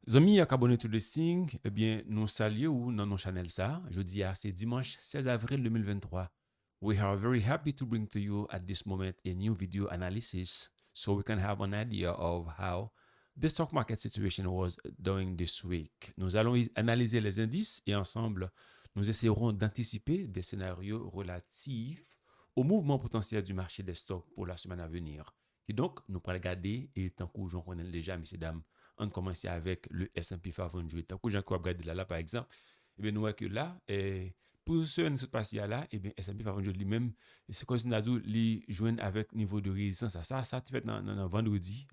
Zami ak abonné to the Sing, eh bien, nous saluons dans nos channel ça. Jeudi, c'est dimanche 16 avril 2023. We are very happy to bring to you at this moment a new video analysis so we can have an idea of how the stock market situation was during this week. Nous allons analyser les indices et ensemble, nous essaierons d'anticiper des scénarios relatifs au mouvement potentiel du marché des stocks pour la semaine à venir. Et donc, nous pourrons regarder, et tant que j'en connais déjà, messieurs, dames, on commence avec le S&P 500. Tant que j'en regarde là, par exemple, et bien, nous voyons que là, pour ce qui se passe là, et bien, S&P 500 lui-même, c'est comme si nous avons joint avec niveau de résistance. Ça tu fait dans vendredi,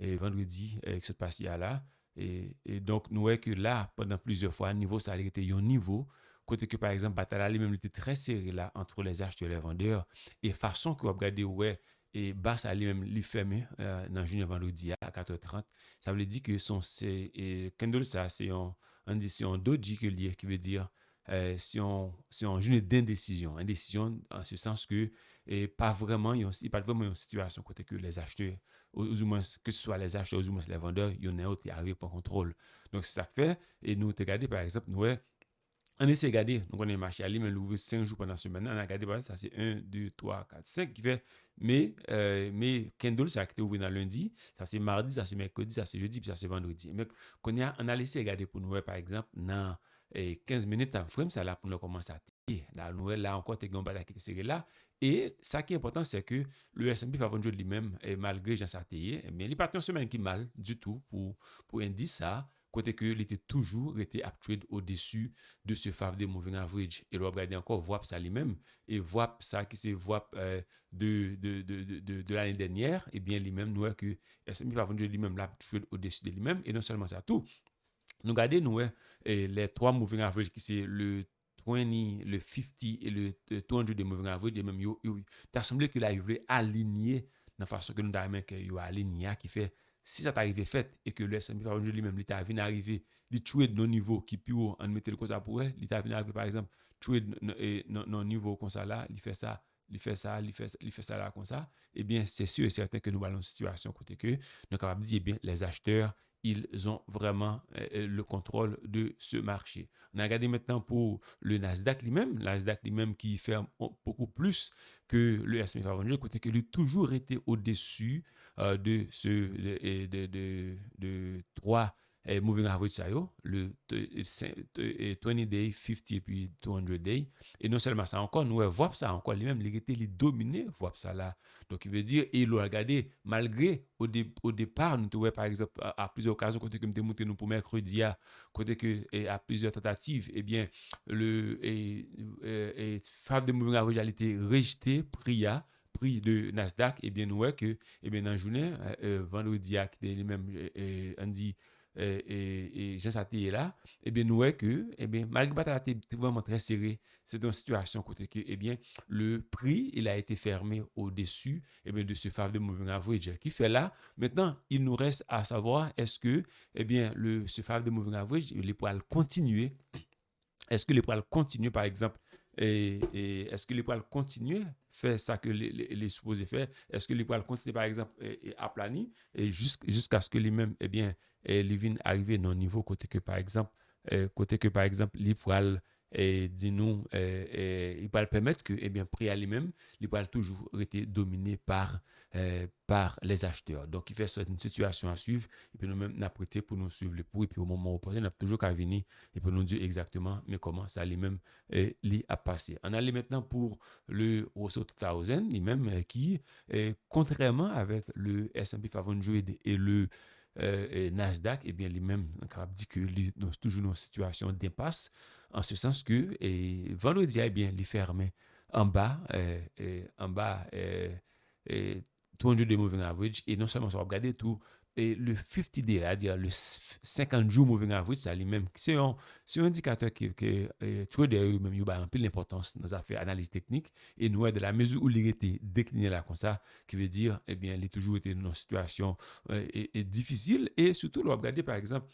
vendredi, qui se passe là. Et donc, nous voyons que là, pendant plusieurs fois, niveau, ça a été un niveau. Côté que, par exemple, bataille lui-même était très serré là entre les acheteurs et les vendeurs. Et façon que vous regardez, ouais, et bas ça lui-même lui fermé dans juin vendredi à 4h30. Ça veut dire que son candle ça c'est un décision doji que lié qui veut dire si on joue d'indécision, indécision en ce sens que pas vraiment il pas vraiment une situation côté que les acheteurs ou moins que ce soit les acheteurs ou moins les vendeurs, il y en a autre qui arrive par contrôle. Donc c'est ça que fait et nous regardez par exemple nous on essaie de regarder, donc on est marché à lui, mais l'ouvre 5 jours pendant la semaine. On a regardé, ça c'est 1, 2, 3, 4, 5 qui fait. Mais Kendall, ça a été ouvert dans lundi, ça c'est mardi, ça c'est mercredi, ça c'est jeudi, puis ça c'est vendredi. Mais on a laissé regarder pour nous, par exemple, dans 15 minutes en frame, ça là pour nous commencer à tailler. Là, nous, là encore, tu as un qui est serré là. Et ça qui est important, c'est que le S&P 500 lui-même, malgré Jean Sarté, mais il n'est pas une semaine qui mal du tout pour indice ça. Côté que il était toujours été up-trade au-dessus de ce FAV de moving average. Et là, regardez encore VWAP ça lui-même. Et VWAP ça qui c'est VWAP de l'année dernière, et bien lui-même, nous voyons que S&P 500 lui-même l'a trade au-dessus de lui-même. Et non seulement ça, tout. Nous regardons, nous, les trois moving average qui c'est le 20, le 50 et le 200 de moving average, et même, t'as semblé que là, il voulait aligner de la façon que nous avons aligné, qui fait si ça t'arrive fait et que le S&P 500 lui-même, il t'a venu arriver, il trade nos niveaux qui plus haut, en mettant le comme ça pour elle, il t'a venu arriver par exemple, trade nos niveaux comme ça là, il fait ça, il fait ça, il fait ça là comme ça, eh bien, c'est sûr et certain que nous allons une situation côté que nous sommes capables de dire, eh bien, les acheteurs, ils ont vraiment le contrôle de ce marché. On a regardé maintenant pour le Nasdaq lui-même, Nasdaq lui-même qui fait beaucoup plus que le S&P 500, côté que lui toujours été au-dessus de ce de 3 moving average ça le 20 day, 50 et puis 200 day. Et non seulement ça encore, nous voyons ça encore lui-même, il était dominé, voit ça là. Donc il veut dire, et il a regardé, malgré au départ, nous trouvons par exemple à plusieurs occasions, côté que nous montré nous pour mercredi, côté que à plusieurs tentatives, eh bien, le Fab de Moving Average a été rejeté, prix de Nasdaq, et bien, nous voyons que, eh bien, dans la journée, vendredi, qui est lui-même, on dit, Jean Saté est là, eh bien, nous voyons que, eh bien, malgré que la était vraiment très serré, c'est une situation côté que, eh bien, le prix, il a été fermé au-dessus, eh bien, de ce Fab de Moving Average qui fait là. Maintenant, il nous reste à savoir est-ce que, eh bien, ce Fab de Moving Average, il pourra continuer. Est-ce que les poils continuent, par exemple, est-ce que les poils continuent faire ça que les supposés faire? Est-ce que les poils continuent, par exemple, à planir et jusqu'à ce que les mêmes, eh bien, les viennent arriver dans un niveau côté que, par exemple, les poils dis-nous, il va permettre que, eh bien, prix à lui-même, il va toujours été dominé par les acheteurs. Donc, il fait ça une situation à suivre, et puis nous-mêmes, nous prêté pour nous suivre le prix, et puis au moment opportun, on a toujours qu'à venir, et pour nous dire exactement, mais comment ça lui-même a passé. On allait maintenant pour le Russell 2000, lui-même, qui, contrairement avec le S&P 500 et le Nasdaq, eh bien, lui-même, on dit que nous toujours dans une situation d'impasse, en ce sens que vendredi, eh bien, il fermé en bas, 200 de moving average, et non seulement ça va regarder tout, et le 50 day, c'est-à-dire le 50 jours moving average, ça lui-même, c'est un indicateur que trader même, il a un peu l'importance dans les affaires analyse technique, et nous, de la mesure où il était décliné là comme ça, qui veut dire, eh bien, il a toujours été dans une situation difficile, et surtout, on va regarder par exemple,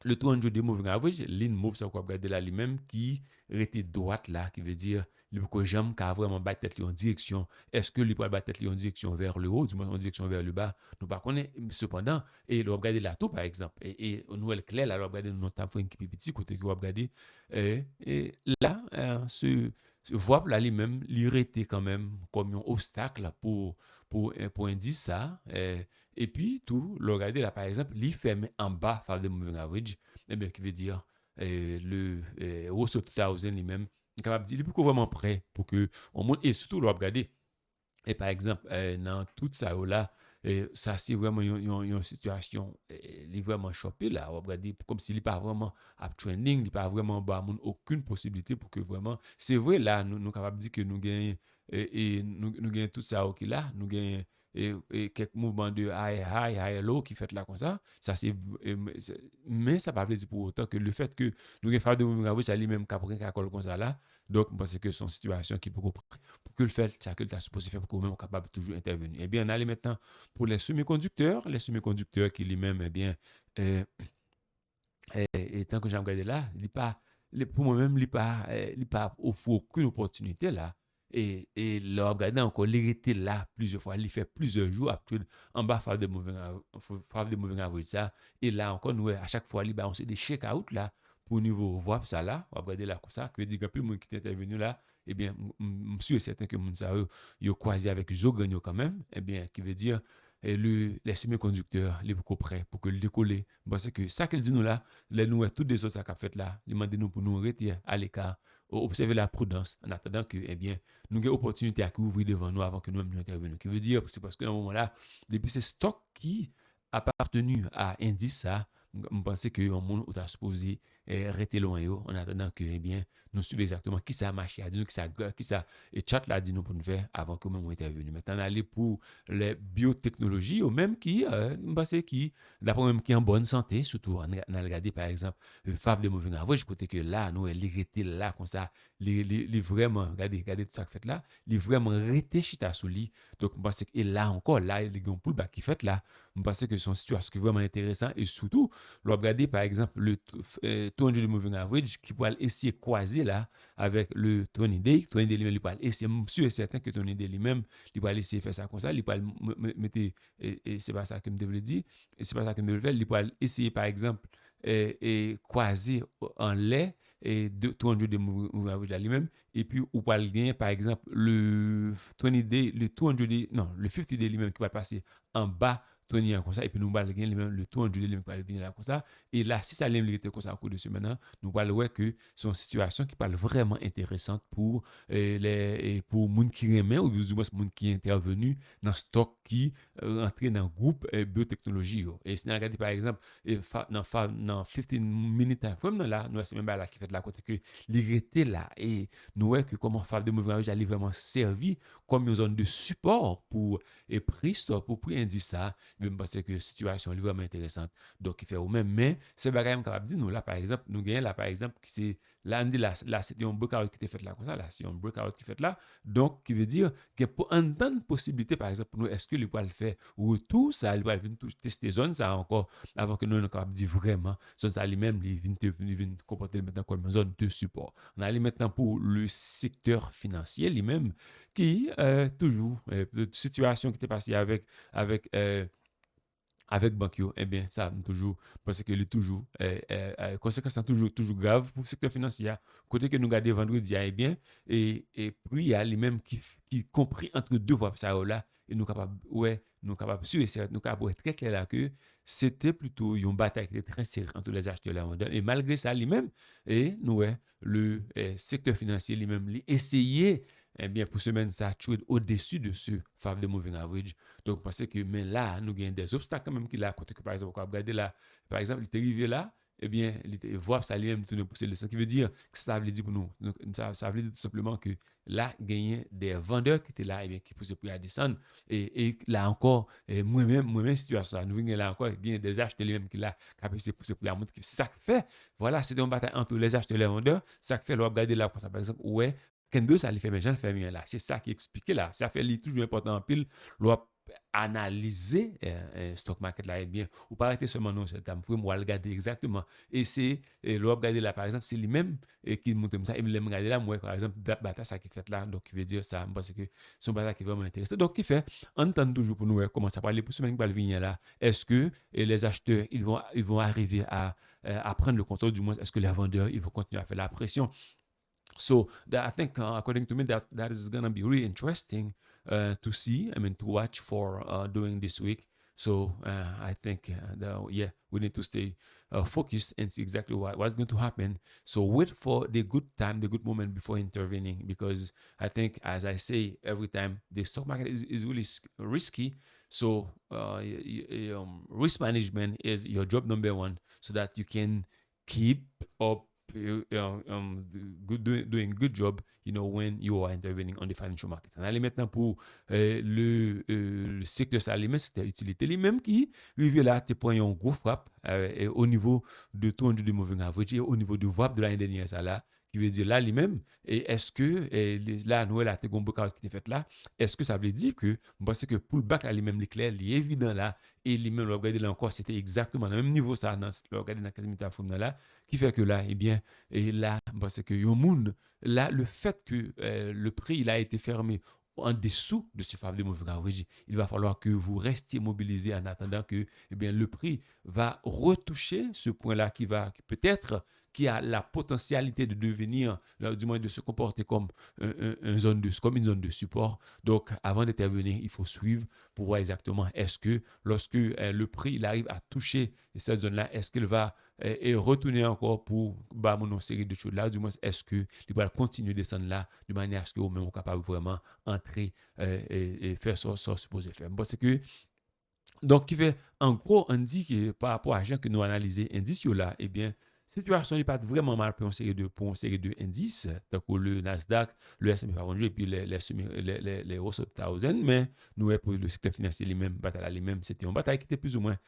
le 200 moving average, ligne move, ça qu'on regarder là lui-même, qui était droite là, qui veut dire, le jambe qui a vraiment battu tête en direction. Est-ce que il peut battre tête en direction vers le haut, du moins en direction vers le bas? Nous pas connaît. Cependant, et le regarder là tout, par exemple, et nous, elle clair, là, le regarder notre temps, qui est petit, côté que regarder, et là, ce voie là lui-même, il était quand même comme un obstacle là, pour indice ça. Et puis, tout, le regarder là, par exemple, il ferme en bas, par the moving average, eh bien, qui veut dire le Russell 1000 lui-même, il est capable de dire, il est plus vraiment prêt pour que on monte, et surtout, le regarder, et par exemple, dans tout ça là, ça c'est vraiment une situation, il est vraiment chopé là, on va regarder, comme s'il n'est pas vraiment uptrending, il n'est pas vraiment bas, aucune possibilité pour que vraiment, c'est vrai là, nous sommes capables de dire que nous gagnons, et nous gagnons tout ça ok là, nous gagnons et quelques mouvements de high low qui fait là comme ça c'est, mais ça ne veut pas dire pour autant que le fait que nous gagnons faire de mouvements average, ça lui-même qu'après qu'à comme ça là, donc parce que son situation qui peut pour que le fait, ça que tu as supposé faire pour que nous capable de toujours intervenir. Eh bien, on allait maintenant pour les semi-conducteurs qui lui-même, eh bien, euh, et tant que j'ai regardé là, il pas, pour moi-même, il pas offre aucune opportunité là. Et le regarder encore, il était là plusieurs fois, il fait plusieurs jours après en bas faire des moving average ça. Et là encore, nous, à chaque fois, on sait des check out là pour niveau voir ça là, on va regarder là comme ça, qui veut dire que plus le monde qui est intervenu là, eh bien, je suis certain que moun sa yo croisé avec Joe Gagnon quand même, eh bien, qui veut dire les semi-conducteurs, les beaucoup prêts pour que le décoller. Parce que ça qu'il dit nous là, les nous, toutes des choses qu'a fait là, il demande nous pour nous arrêter à l'écart, observer la prudence en attendant que, eh bien, nous avons opportunité à ouvrir devant nous avant que nous-mêmes nous intervenions. Qui veut dire, c'est parce que dans ce moment-là, depuis ces stocks qui appartenu à Indice, ça, je pense que le monde est supposé rester loin en attendant que, eh bien, nous suivons exactement qui ça a marché, qui ça, et chat là, dit nous pour nous faire avant que nous intervenions. Maintenant, on aller pour les biotechnologies, ou même qui, je pense qui, d'après même qui est en bonne santé, surtout, on a regardé par exemple, le Fav de Moving Average, côté que là, nous, elle est là, comme ça, les vraiment, regardez tout ça qui fait là, les vraiment arrêté chita sous lit. Donc, je pense que, et là encore, là, il y a un pullback qui fait là, je pense que son situation est vraiment intéressant, et surtout, regarder par exemple le 200 moving average qui pourrait essayer de croiser là avec le 20 day. 20 day lui-même, il pourrait essayer, je suis certain que 20 day lui-même, il pourrait essayer de faire ça comme ça, il pourrait mettre, et c'est pas ça que je devrais dire, et c'est pas ça que je devrais faire, il pourrait essayer par exemple et croiser en lait et 200 de moving average là lui-même, et puis ou pas le gagner par exemple le 20 day, le 200 day, non, le 50 day lui-même qui va passer en bas tenir comme ça, et puis nous allons gagner le tour de l'île, nous venir là comme ça. Et là, si ça l'aime comme ça au cours de ce maintenant, nous allons voir que c'est une situation qui parle vraiment intéressante pour pour les gens qui remet, ou du moins les gens qui sont intervenus dans le stock qui entré dans le groupe biotechnologie. Et si nous regardons par exemple, dans 15 minutes time frame, là, nous avons même là qui fait de la côté que l'irrité là, et nous voyons que comment faire de mouvements allait vraiment servir comme une zone de support pour et prise pour prendre indice ça. Même parce que la situation est vraiment intéressante. Donc, il fait au même. Mais, c'est pas quand même capable de dire, nous, là, par exemple, nous gagnons là, par exemple, qui c'est, là, on dit là, c'est un breakout qui est fait là, comme ça, là, c'est un breakout qui est fait là. Donc, qui veut dire que pour une possibilité, par exemple, pour nous, est-ce que le le faire ou tout ça, il va venir tester zone, ça encore, avant que nous, on capable de dire vraiment, zone ça lui-même, il vient comporter maintenant comme une zone de support. On allait maintenant pour le secteur financier lui-même, qui, toujours, situation qui était passée avec Bankyo, eh bien, ça, toujours, parce que le toujours, conséquences toujours grave pour le secteur financier. Côté que nous regardons vendredi, eh bien, et puis il y a les mêmes qui compris entre deux voies, ça là, et nous capables, ouais, nous capables, sûr et certain, nous capables être très clair là que c'était plutôt une bataille qui était très serrée entre les acheteurs et les vendeurs. Et malgré ça, lui-même, et nous, ouais, le secteur financier lui-même, il essayait, eh bien, pour semaine, ça trade au-dessus de ce favre moving average. Donc, parce que, mais là, nous avons des obstacles quand même qui là, côté que, par exemple, on va regarder là, par exemple, il est arrivé là, eh bien, il voit ça lui-même tourner pousser le sang, qui veut dire que ça veut dire pour nous. Donc, ça veut dire tout simplement que là, gagner des vendeurs qui étaient là, eh bien, qui poussaient pour y descendre. Et là encore, moi-même, situation, nous venons là encore, il y a des acheteurs lui-même qui là, qui a poussé pour la montre. C'est ça qui fait, voilà, c'est une bataille entre les acheteurs et les vendeurs. Ça qui fait, là, regarder là, par exemple, ouais, Kendo, ça lui fait, mais j'en fais bien là. C'est ça qui explique là. Ça fait toujours important en pile. analyser stock market là, eh bien, ou pas arrêter seulement non, c'est pour moi regarder exactement. Et c'est, le regarder là, par exemple, c'est lui-même qui montre comme ça. Et me regarder là, moi, par exemple, bataille ça qui fait là, donc qui veut dire ça, parce que son bataille qui est vraiment intéressant. Donc, qui fait, on entend toujours pour nous, comment ça parler pour ce qui va venir là. Est-ce que les acheteurs, ils vont arriver à prendre le contrôle, du moins, est-ce que les vendeurs, ils vont continuer à faire la pression? So I think, according to me, that is gonna be really interesting to see. I mean, to watch for during this week. So I think, yeah, we need to stay focused and see exactly what's going to happen. So wait for the good time, the good moment before intervening, because I think, as I say every time, the stock market is really risky. So risk management is your job number one, so that you can keep up doing good job, when you are intervening on the financial market. On allait maintenant pour le secteur alimentaire, c'était utilité lui-même qui arrive là, tu prends un gros frappe au niveau de ton de moving average et au niveau du VWAP de l'année dernière, ça là, qui veut dire là lui-même, et est-ce que là, nous, là, tu as un breakout qui est fait là, est-ce que ça veut dire que, parce que pour le bac là, lui-même, l'éclair, il est évident là, et lui-même, le regarder là encore, c'était exactement le même niveau, ça, le regarder dans la quasi là, qui fait que là, eh bien, et là, parce que là, le fait que le prix il a été fermé en dessous de ce faveur de moving average, il va falloir que vous restiez mobilisé en attendant que le prix va retoucher ce point-là qui peut-être qui a la potentialité de devenir, du moins de se comporter comme une zone de support. Donc, avant d'intervenir, il faut suivre pour voir exactement est-ce que lorsque le prix il arrive à toucher cette zone-là, est-ce qu'il va et retourner encore pour une série de choses là, du moins est-ce que il va continuer de descendre là de manière à ce que vous même capable vraiment entrer et faire ça supposé faire. Parce que donc qui fait en gros on dit que par rapport à gens que nous analysons indices là, situation n'est pas vraiment mal pour une série de indices, donc le Nasdaq, le S&P 500 et puis les Russell 1000, mais nous, pour le secteur financier, c'était une bataille qui était plus ou moins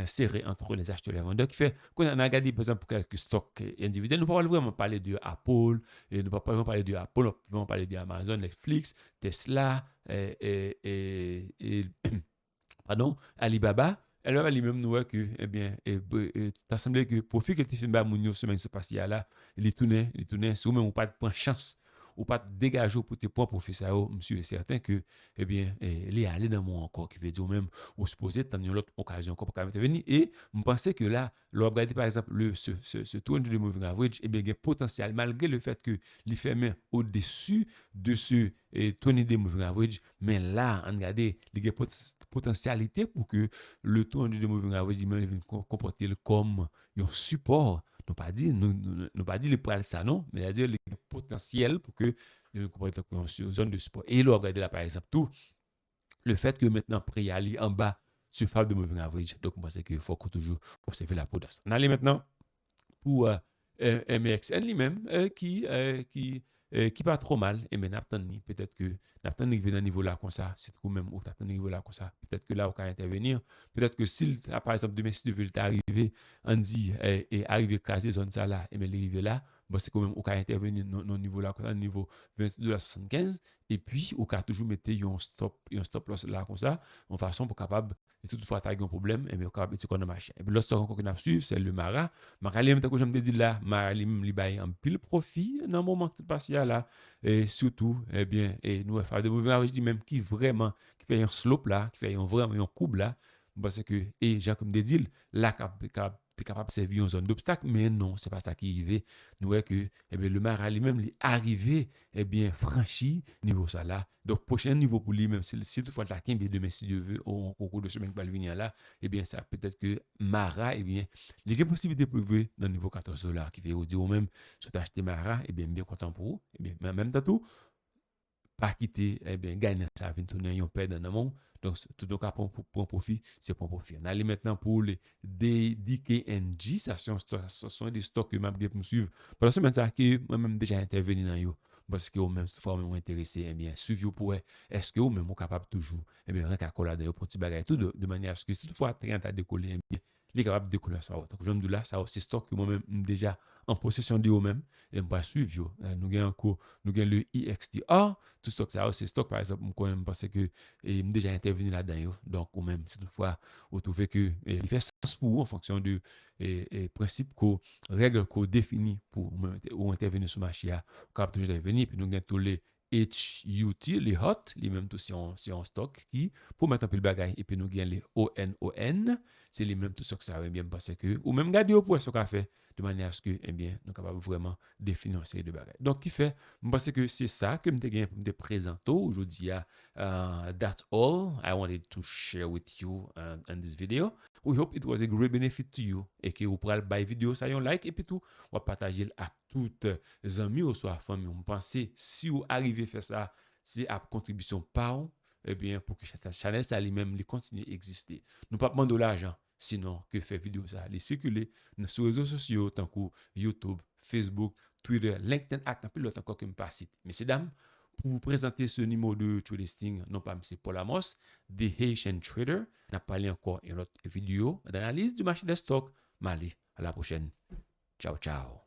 serrée entre les acheteurs et les vendeurs, qui fait qu'on a regardé, par exemple, quelques stocks individuels, nous ne pouvons pas vraiment parler de Apple, et nous ne pouvons pas vraiment parler de Apple, nous pouvons parler d'Amazon, Netflix, Tesla, pardon, Alibaba. Alors, lui-même, nous voit que, ça semblait que profit que tu fais une semaine se passe là, il tournait, si vous-même, pas de point chance, ou pas de dégager pour tes points profit, ça, monsieur est certain que, il est allé dans mon encore, qui veut dire même, ou supposé, t'as une autre occasion encore pour intervenir, et je pensais que là, le regarder par exemple, ce tour de moving average, il y a potentiel, malgré le fait que il fait main au-dessus de ce tour de moving average, mais là, on regarde, il y a potentialité pour que le tour de moving average il comporter comme un support. Nous pas dit le poil ça non, mais dire le potentiel pour que le comporter comme une zone de support. Et là, regardez là par exemple tout le fait que maintenant prix aller en bas sur fable de moving average. Donc moi c'est qu'il faut toujours observer la prudence. On allait maintenant pour MXN lui-même qui pas trop mal et mais peut-être que Nathan vient dans niveau là comme ça c'est trop même ou Nathan niveau là comme ça peut-être que là on peut intervenir peut-être que s'il par exemple demain si tu veux arriver on dit et arriver craser zone ça là et mais arriver là bon c'est quand même on peut intervenir non niveau là comme ça niveau 22,75 et puis on peut toujours mettre un stop loss là comme ça en façon pour capable et toutefois tu as un problème et bien on capable de qu'on marché et puis l'autre encore qu'on a suivre c'est le Mara Mara tant que je me dis là Mara li bail en pile profit dans le moment qui passe là et surtout et nous faire de mauvais je dis même qui vraiment qui fait un slope là qui fait vraiment un courbe là parce que et Jacques me dit là tu es capable de servir une zone d'obstacle, mais non, c'est pas ça qui est arrivé. Nous voyons que le Mara lui-même est arrivé, franchi niveau ça là. Donc, prochain niveau pour lui-même, si toutefois tu as demain, si Dieu veut, au cours de semaine qui va venir là, ça peut-être que Mara, il y a possibilité pour dans le niveau 14 $, qui fait dire ou même, si tu as acheté Mara, bien content pour vous, mais en même temps, tout, pas quitter, gagner ça, vient tourner, on perd dans le monde. Donc, tout le cas, pour profit, c'est pour profit. On allait maintenant pour les DKNG, ça sont des stocks que je vais suivre. Pour la semaine, ça, que moi-même déjà intervenu dans eux. Parce que vous-même, si vous êtes intéressé, suivez pour est-ce que vous-même, vous capable toujours, rien qu'à coller d'ailleurs pour petit bagage, tout de manière à ce que si toutefois, tu as décollé, il est capable de décoller ça. Donc, je me dis là, ça c'est stock que moi-même déjà en possession de eux-mêmes et je vais suivre. Nous avons encore nous avons le XTR, tout stock ça c'est stock par exemple, je pense que déjà intervenu là-dedans. Donc, ou même si toutefois vous trouvez que il fait sens pour vous en fonction de principe qu'on règle qu'on définit pour ou intervenir sur le marché, capable toujours intervenir. Puis nous avons tous les HUT, les hot, les mêmes tout si on stock qui pour mettre un peu le bagage. Et puis nous avons les ONON, c'est les mêmes tout ça que ça va bien passer que ou même garder au point ce qu'on fait de manière à ce que bien nous capable vraiment définir une série de bagages. Donc qui fait je pense que c'est ça que je gain pour me présenter aujourd'hui. That's all I wanted to share with you in this video. We hope it was a great benefit to you et que vous pourrez la vidéo ça un like et puis tout on va partager à toutes les amis ou soit famille. On pense si vous arrivez à faire ça, c'est à contribution par eh bien pour que cette chaîne ça lui-même continue à exister. Nous pas demander de l'argent, sinon que faire vidéo ça, les circuler sur les réseaux sociaux tant que YouTube, Facebook, Twitter, LinkedIn, et puis l'autre encore que me passe. Messieurs dames, pour vous présenter ce numéro de Trade Listing, non pas M. Paul Amos, The Haitian Trader. On a parlé encore une autre vidéo d'analyse du marché des stocks. Allez, à la prochaine. Ciao, ciao.